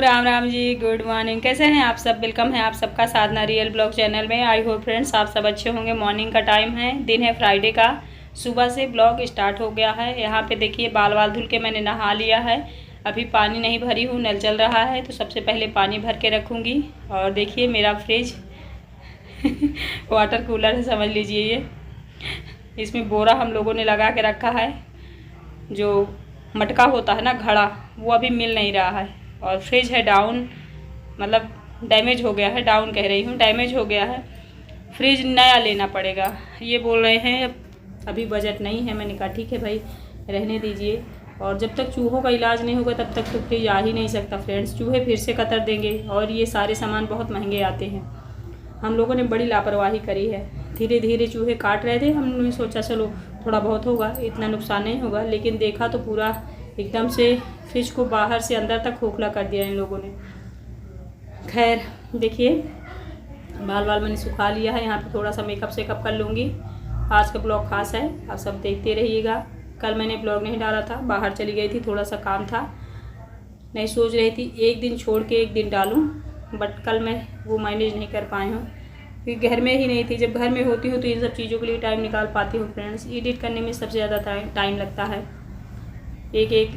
Ram Ram ji, good morning. कैसे हैं आप सब? वेलकम है आप सबका साधना रियल ब्लॉग चैनल में। आई होप फ्रेंड्स आप सब अच्छे होंगे। मॉर्निंग का टाइम है, दिन है फ्राइडे का। सुबह से ब्लॉग स्टार्ट हो गया है। यहाँ पे देखिए बाल वाल धुल के मैंने नहा लिया है। अभी पानी नहीं भरी हूँ, नल चल रहा है तो सबसे पहले पानी भर के रखूँगी। और देखिए मेरा फ्रिज वाटर कूलर है, समझ लीजिए। ये इसमें बोरा हम लोगों ने लगा के रखा है। जो मटका होता है ना, घड़ा, वो अभी मिल नहीं रहा है। और फ्रिज है डाउन, मतलब डैमेज हो गया है। डाउन कह रही हूँ, डैमेज हो गया है। फ्रिज नया लेना पड़ेगा, ये बोल रहे हैं। अभी बजट नहीं है। मैंने कहा ठीक है भाई, रहने दीजिए। और जब तक चूहों का इलाज नहीं होगा तब तक तो फ्रिज आ ही नहीं सकता फ्रेंड्स। चूहे फिर से कतर देंगे और ये सारे सामान बहुत महंगे आते हैं। हम लोगों ने बड़ी लापरवाही करी है। धीरे धीरे चूहे काट रहे थे, हमने सोचा चलो थोड़ा बहुत होगा, इतना नुकसान नहीं होगा। लेकिन देखा तो पूरा एकदम से फ्रिज को बाहर से अंदर तक खोखला कर दिया इन लोगों ने। खैर देखिए, बाल बाल मैंने सुखा लिया है। यहाँ पे थोड़ा सा मेकअप सेकअप कर लूँगी। आज का ब्लॉग खास है, आप सब देखते रहिएगा। कल मैंने ब्लॉग नहीं डाला था, बाहर चली गई थी, थोड़ा सा काम था। नहीं, सोच रही थी एक दिन छोड़ के एक दिन डालूँ, बट कल मैं वो मैनेज नहीं कर पाई हूँ क्योंकि घर में ही नहीं थी। जब घर में होती हूँ तो इन सब चीज़ों के लिए टाइम निकाल पाती हूँ फ्रेंड्स। एडिट करने में सबसे ज़्यादा टाइम लगता है। एक एक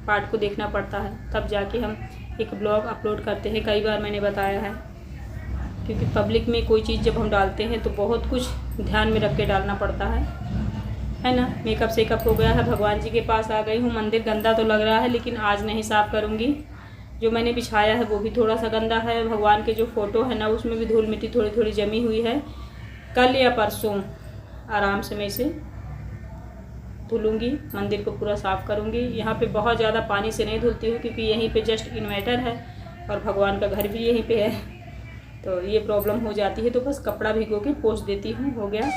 पार्ट को देखना पड़ता है, तब जाके हम एक ब्लॉग अपलोड करते हैं। कई बार मैंने बताया है, क्योंकि पब्लिक में कोई चीज़ जब हम डालते हैं तो बहुत कुछ ध्यान में रख के डालना पड़ता है ना। मेकअप सेकअप हो गया है, भगवान जी के पास आ गई हूँ। मंदिर गंदा तो लग रहा है लेकिन आज नहीं साफ़ करूँगी। जो मैंने बिछाया है वो भी थोड़ा सा गंदा है। भगवान के जो फ़ोटो है ना, उसमें भी धूल मिट्टी थोड़ी थोड़ी जमी हुई है। कल या परसों आराम से मैं इसे धुलूँगी, मंदिर को पूरा साफ़ करूँगी। यहाँ पे बहुत ज़्यादा पानी से नहीं धुलती हूँ क्योंकि यहीं पे जस्ट इन्वर्टर है और भगवान का घर भी यहीं पे है, तो ये प्रॉब्लम हो जाती है। तो बस कपड़ा भिगो के पोंछ देती हूँ, हो गया।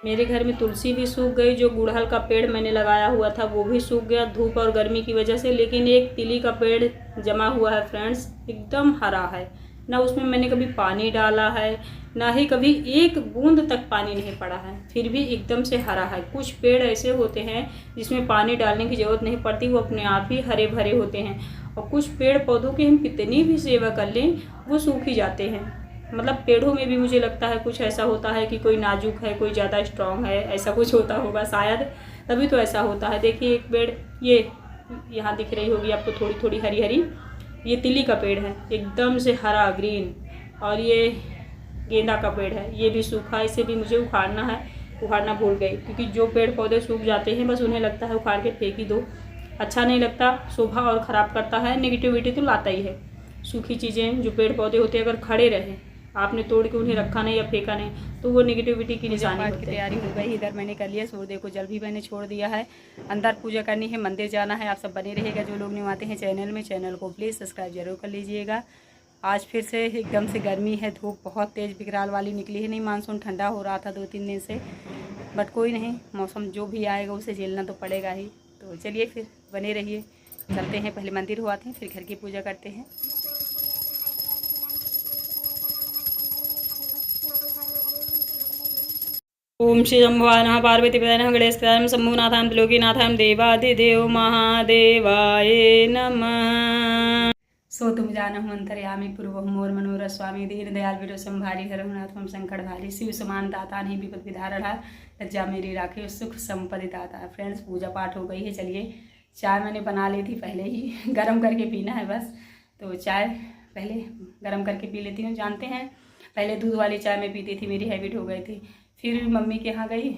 मेरे घर में तुलसी भी सूख गई। जो गुड़हल का पेड़ मैंने लगाया हुआ था वो भी सूख गया धूप और गर्मी की वजह से। लेकिन एक तिली का पेड़ जमा हुआ है फ्रेंड्स, एकदम हरा है। ना उसमें मैंने कभी पानी डाला है, ना ही कभी एक बूंद तक पानी नहीं पड़ा है, फिर भी एकदम से हरा है। कुछ पेड़ ऐसे होते हैं जिसमें पानी डालने की ज़रूरत नहीं पड़ती, वो अपने आप ही हरे भरे होते हैं। और कुछ पेड़ पौधों की हम कितनी भी सेवा कर लें वो सूख ही जाते हैं। मतलब पेड़ों में भी मुझे लगता है कुछ ऐसा होता है कि कोई नाजुक है, कोई ज़्यादा स्ट्रांग है, ऐसा कुछ होता होगा शायद, तभी तो ऐसा होता है। देखिए एक पेड़, ये यहाँ दिख रही होगी आपको थोड़ी थोड़ी हरी हरी, ये तिली का पेड़ है, एकदम से हरा ग्रीन। और ये गेंदा का पेड़ है, ये भी सूखा। इसे भी मुझे उखाड़ना है, उखाड़ना भूल गई। क्योंकि जो पेड़ पौधे सूख जाते हैं बस उन्हें लगता है उखाड़ के फेंक ही दो, अच्छा नहीं लगता, शोभा और ख़राब करता है, नेगेटिविटी तो लाता ही है। सूखी चीज़ें, जो पेड़ पौधे होते हैं, अगर खड़े रहें, आपने तोड़ के उन्हें रखा नहीं या फेंका नहीं, तो वो नेगेटिविटी की निशानी होती है। तैयारी हो गई, इधर मैंने कर लिया सूर्य को जल भी मैंने छोड़ दिया है। अंदर पूजा करनी है, मंदिर जाना है। आप सब बने रहिएगा। जो लोग न्यू आते हैं चैनल में, चैनल को प्लीज़ सब्सक्राइब जरूर कर लीजिएगा। आज फिर से एकदम से गर्मी है, धूप बहुत तेज़ विकराल वाली निकली है। नहीं, मानसून ठंडा हो रहा था 2-3 दिन से, बट कोई नहीं, मौसम जो भी आएगा उसे झेलना तो पड़ेगा ही। तो चलिए फिर बने रहिए, चलते हैं। पहले मंदिर हो आते हैं, फिर घर की पूजा करते हैं। ओम श्री शंभुवाय नमः। पार्वती पदाय नमः। गणेशनाथाय शंभुनाथाय त्रिलोकीनाथाय देवाधिदेव महादेवाय नमः। सो तुम जानहु अंतर्यामी पूर्वहु मोर मनोरथ स्वामी दीन दयाल विरो संभारी हरहुनाथम संकट भारी शिव समान दाता नहीं विपद विधारणा लज्जा मेरी राखे सुख संपत्ति दाता। फ्रेंड्स पूजा पाठ हो गई है। चलिए, चाय मैंने बना ली थी पहले ही, गर्म करके पीना है बस। तो चाय पहले गर्म करके पी लेती हूँ। जानते हैं पहले दूध वाली चाय में पीती थी, मेरी हैबिट हो गई थी। फिर मम्मी के यहाँ गई,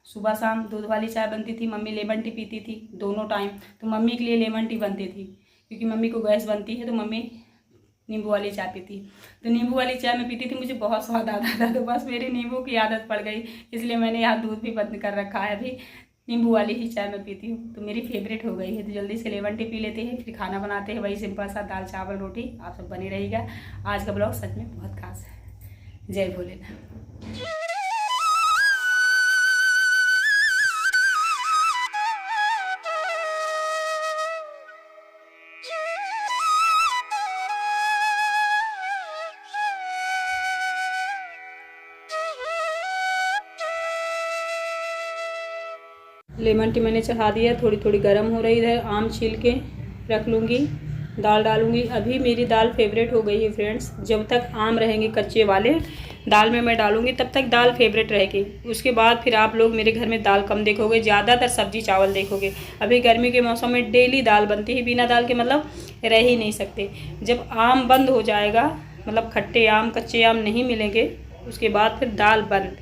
सुबह शाम दूध वाली चाय बनती थी, मम्मी लेमन टी पीती थी दोनों टाइम। तो मम्मी के लिए लेमन टी बनती थी क्योंकि मम्मी को गैस बनती है, तो मम्मी नींबू वाली चाय पीती। तो नींबू वाली चाय में पीती थी, मुझे बहुत स्वाद आता था, तो बस मेरी नींबू की आदत पड़ गई, इसलिए मैंने यहाँ दूध भी बंद कर रखा है। अभी नींबू वाली ही चाय मैं पीती हूँ, तो मेरी फेवरेट हो गई है। तो जल्दी से लेमन टी पी लेते हैं, फिर खाना बनाते हैं, वही सिंपल सा दाल चावल रोटी। आप सब बने रहिएगा। आज का ब्लॉग सच में बहुत खास है। जय भोलेनाथ। लेमन टी मैंने चढ़ा दिया, थोड़ी थोड़ी गर्म हो रही है। आम छील के रख लूँगी, दाल डालूँगी। अभी मेरी दाल फेवरेट हो गई है फ्रेंड्स। जब तक आम रहेंगे कच्चे वाले दाल में मैं डालूँगी तब तक दाल फेवरेट रहेगी। उसके बाद फिर आप लोग मेरे घर में दाल कम देखोगे, ज़्यादातर सब्जी चावल देखोगे। अभी गर्मी के मौसम में डेली दाल बनती है, बिना दाल के मतलब रह ही नहीं सकते। जब आम बंद हो जाएगा, मतलब खट्टे आम कच्चे आम नहीं मिलेंगे, उसके बाद फिर दाल बंद।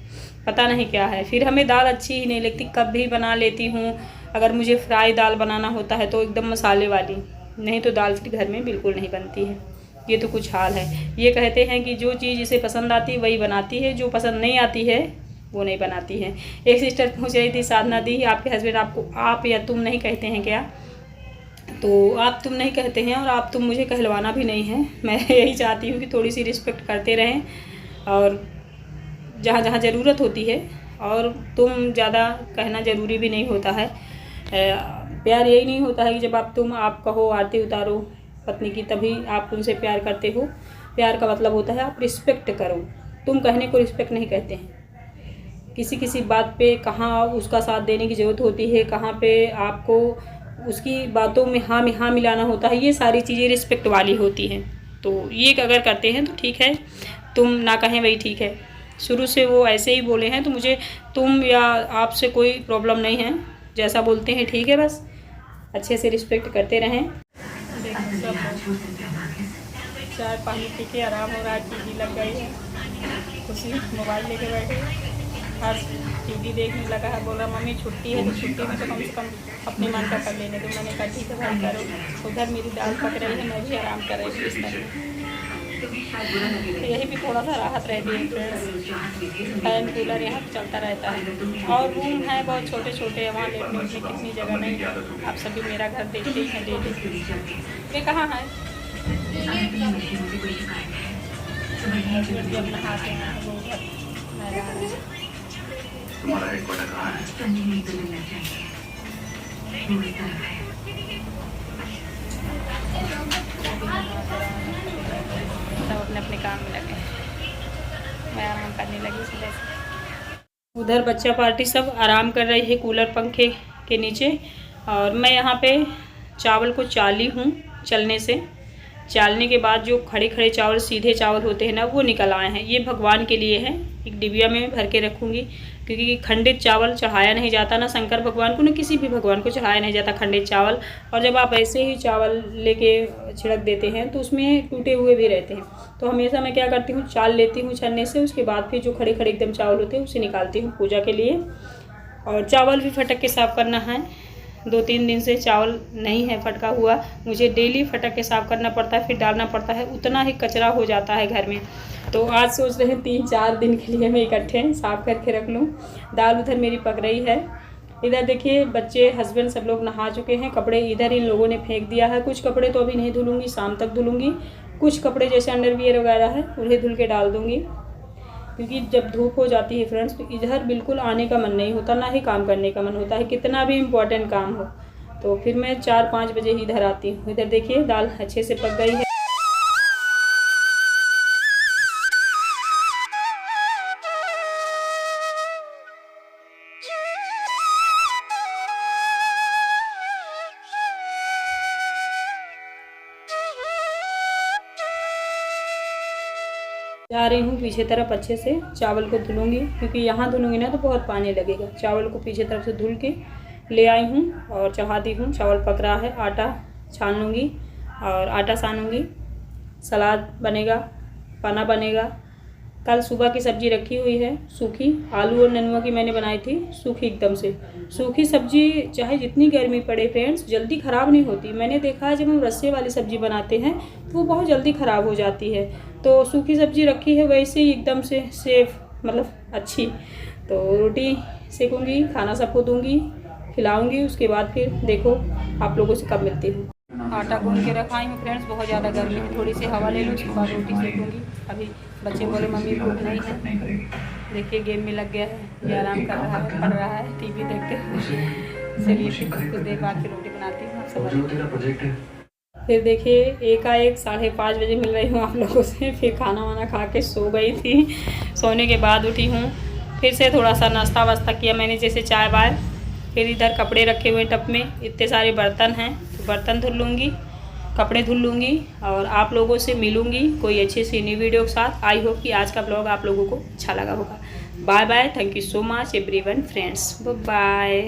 पता नहीं क्या है, फिर हमें दाल अच्छी ही नहीं लगती। कभी बना लेती हूँ, अगर मुझे फ्राई दाल बनाना होता है तो एकदम मसाले वाली, नहीं तो दाल फिर घर में बिल्कुल नहीं बनती है। ये तो कुछ हाल है। ये कहते हैं कि जो चीज़ इसे पसंद आती है वही बनाती है, जो पसंद नहीं आती है वो नहीं बनाती है। एक सिस्टर पूछ रही थी, साधना दी आपके हस्बैंड आपको आप या तुम नहीं कहते हैं क्या? तो आप तुम नहीं कहते हैं और आप तुम मुझे कहलवाना भी नहीं है। मैं यही चाहती हूँ कि थोड़ी सी रिस्पेक्ट करते रहें और जहाँ जहाँ ज़रूरत होती है, और तुम ज़्यादा कहना ज़रूरी भी नहीं होता है। प्यार यही नहीं होता है कि जब आप कहो, आरती उतारो पत्नी की, तभी आप उनसे प्यार करते हो। प्यार का मतलब होता है आप रिस्पेक्ट करो। तुम कहने को रिस्पेक्ट नहीं कहते हैं। किसी किसी बात पे कहाँ उसका साथ देने की ज़रूरत होती है, कहाँ पे आपको उसकी बातों में हाँ मिलाना होता है, ये सारी चीज़ें रिस्पेक्ट वाली होती हैं। तो ये अगर करते हैं तो ठीक है, तुम ना कहें वही ठीक है। शुरू से वो ऐसे ही बोले हैं तो मुझे तुम या आपसे कोई प्रॉब्लम नहीं है, जैसा बोलते हैं ठीक है, बस अच्छे से रिस्पेक्ट करते रहें। चाय पानी पी के आराम हो रहा है, टीवी लग गई है, खुशी मोबाइल लेके बैठे हर टीवी देखने लगा है। बोल रहा मम्मी छुट्टी है तो छुट्टी में तो कम से कम अपने मन का कर लेने दो। मैंने कहा ठीक है भाई करो। उधर मेरी दाल पक रही है, मैं भी आराम कर रही थी इस तरह। तो यही भी थोड़ा सा राहत रहती है फ्रेंड्स। फैन कूलर यहाँ चलता रहता है और रूम है बहुत छोटे छोटे, वहाँ लेटने उठने कितनी जगह नहीं। आप सभी मेरा घर देखते ही हैं डेली। ये कहाँ है? जब नहाते हैं वो सब अपने अपने काम में लगे। मैं आराम करने लगी सुबह से। उधर बच्चा पार्टी सब आराम कर रही है कूलर पंखे के नीचे, और मैं यहाँ पे चावल को चाली हूँ। चलने से चालने के बाद जो खड़े खड़े चावल सीधे चावल होते हैं ना, वो निकल आए हैं। ये भगवान के लिए है, एक डिबिया में भर के रखूँगी, क्योंकि खंडित चावल चढ़ाया नहीं जाता ना शंकर भगवान को, ना किसी भी भगवान को चढ़ाया नहीं जाता खंडित चावल। और जब आप ऐसे ही चावल लेके छिड़क देते हैं तो उसमें टूटे हुए भी रहते हैं। तो हमेशा मैं क्या करती हूँ, चाल लेती हूँ छन्ने से, उसके बाद फिर जो खड़े खड़े एकदम चावल होते हैं उसे निकालती हूँ पूजा के लिए। और चावल भी फटक के साफ़ करना है। 2-3 दिन से चावल नहीं है फटका हुआ, मुझे डेली फटक के साफ़ करना पड़ता है, फिर डालना पड़ता है, उतना ही कचरा हो जाता है घर में। तो आज सोच रहे हैं 3-4 दिन के लिए मैं इकट्ठे साफ़ करके रख लूँ। दाल उधर मेरी पक रही है। इधर देखिए बच्चे हस्बैंड सब लोग नहा चुके हैं, कपड़े इधर इन लोगों ने फेंक दिया है। कुछ कपड़े तो अभी नहीं धुलूँगी, शाम तक धुलूँगी। कुछ कपड़े जैसे अंडरवियर वगैरह है उन्हें धुल के डाल दूँगी, क्योंकि जब धूप हो जाती है फ्रेंड्स तो इधर बिल्कुल आने का मन नहीं होता, ना ही काम करने का मन होता है, कितना भी इम्पोर्टेंट काम हो। तो फिर मैं 4-5 बजे ही इधर आती हूँ। इधर देखिए दाल अच्छे से पक गई है। जा रही हूँ पीछे तरफ अच्छे से चावल को धुलूँगी, क्योंकि यहाँ धुलूँगी ना तो बहुत पानी लगेगा। चावल को पीछे तरफ से धुल के ले आई हूँ और चढ़ाती हूँ। चावल पक रहा है, आटा छान लूँगी और आटा सानूँगी। सलाद बनेगा, पाना बनेगा। कल सुबह की सब्ज़ी रखी हुई है सूखी, आलू और नेनुआ की मैंने बनाई थी सूखी, एकदम से सूखी सब्ज़ी। चाहे जितनी गर्मी पड़े फ्रेंड्स जल्दी ख़राब नहीं होती। मैंने देखा है जब हम रस्से वाली सब्ज़ी बनाते हैं तो वो बहुत जल्दी ख़राब हो जाती है। तो सूखी सब्ज़ी रखी है वैसे ही एकदम से सेफ, मतलब अच्छी। तो रोटी सेकूँगी, खाना सबको दूँगी, खिलाऊँगी। उसके बाद फिर देखो आप लोगों से कब मिलती हूँ। आटा गूंद के रखाई हूँ फ्रेंड्स, बहुत ज़्यादा गर्मी है, थोड़ी सी हवा ले लूँ उसके बाद रोटी सेकूँगी। अभी बच्चे बोले मम्मी भूख नहीं है। देखिए गेम में लग गया है, ये आराम कर रहा है, पढ़ रहा है, टीवी देखते हुए। चलिए फिर कुछ देर बाद फिर रोटी बनाती हूँ, आप सब। फिर देखिए एकाएक 5:30 बजे मिल रही हूँ आप लोगों से। फिर खाना वाना खा के सो गई थी। सोने के बाद उठी हूँ, फिर से थोड़ा सा नाश्ता वास्ता किया मैंने, जैसे चाय वाय, फिर इधर कपड़े रखे हुए टब में, इतने सारे बर्तन हैं तो बर्तन धुल लूँगी, कपड़े धुल लूँगी और आप लोगों से मिलूँगी कोई अच्छी सी न्यू वीडियो के साथ। आई होप कि आज का ब्लॉग आप लोगों को अच्छा लगा होगा। Bye bye, thank you so much everyone friends, bye.